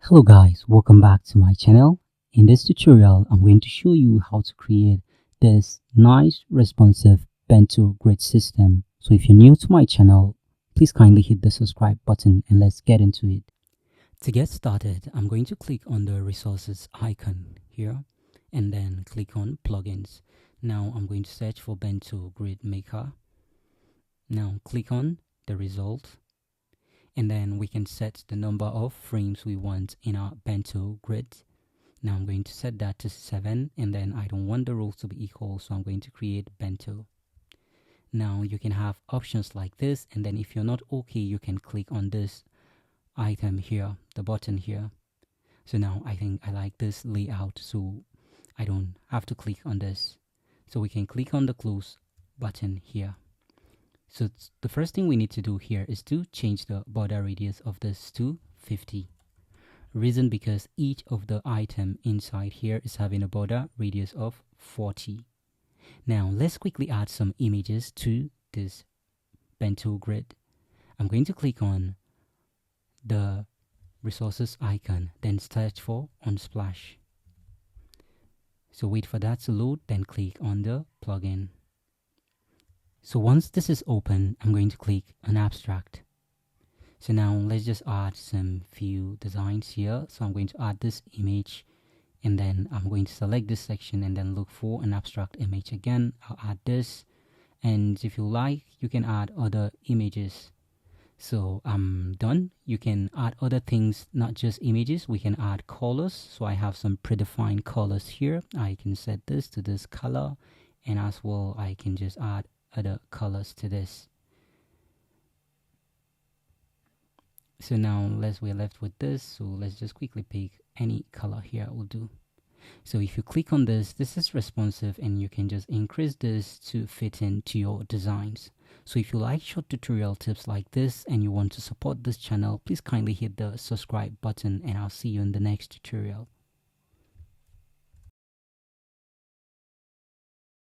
Hello guys, welcome back to my channel. In this tutorial, I'm going to show you how to create this nice responsive Bento Grid system. So if you're new to my channel, please kindly hit the subscribe button and let's get into it. To get started, I'm going to click on the resources icon here and then click on plugins. Now I'm going to search for Bento Grid Maker. Now click on the result. And then we can set the number of frames we want in our Bento grid. Now I'm going to set that to 7, and then I don't want the rows to be equal, so I'm going to create Bento. Now you can have options like this, and then if you're not okay, you can click on this item here, the button here. So now I think I like this layout, so I don't have to click on this. So we can click on the close button here. So the first thing we need to do here is to change the border radius of this to 50. Reason because each of the item inside here is having a border radius of 40. Now let's quickly add some images to this Bento grid. I'm going to click on the resources icon, then search for Unsplash. So wait for that to load, then click on the plugin. So once this is open, I'm going to click on abstract. So now let's just add some few designs here. So I'm going to add this image, and then I'm going to select this section and then look for an abstract image again. I'll add this, and if you like, you can add other images. So I'm done. You can add other things, not just images. We can add colors. So I have some predefined colors here. I can set this to this color, and as well I can just add other colors to this. So now we're left with this, so let's just quickly pick any color here will do. So if you click on this is responsive, and you can just increase this to fit into your designs. So if you like short tutorial tips like this and you want to support this channel, please kindly hit the subscribe button, and I'll see you in the next tutorial.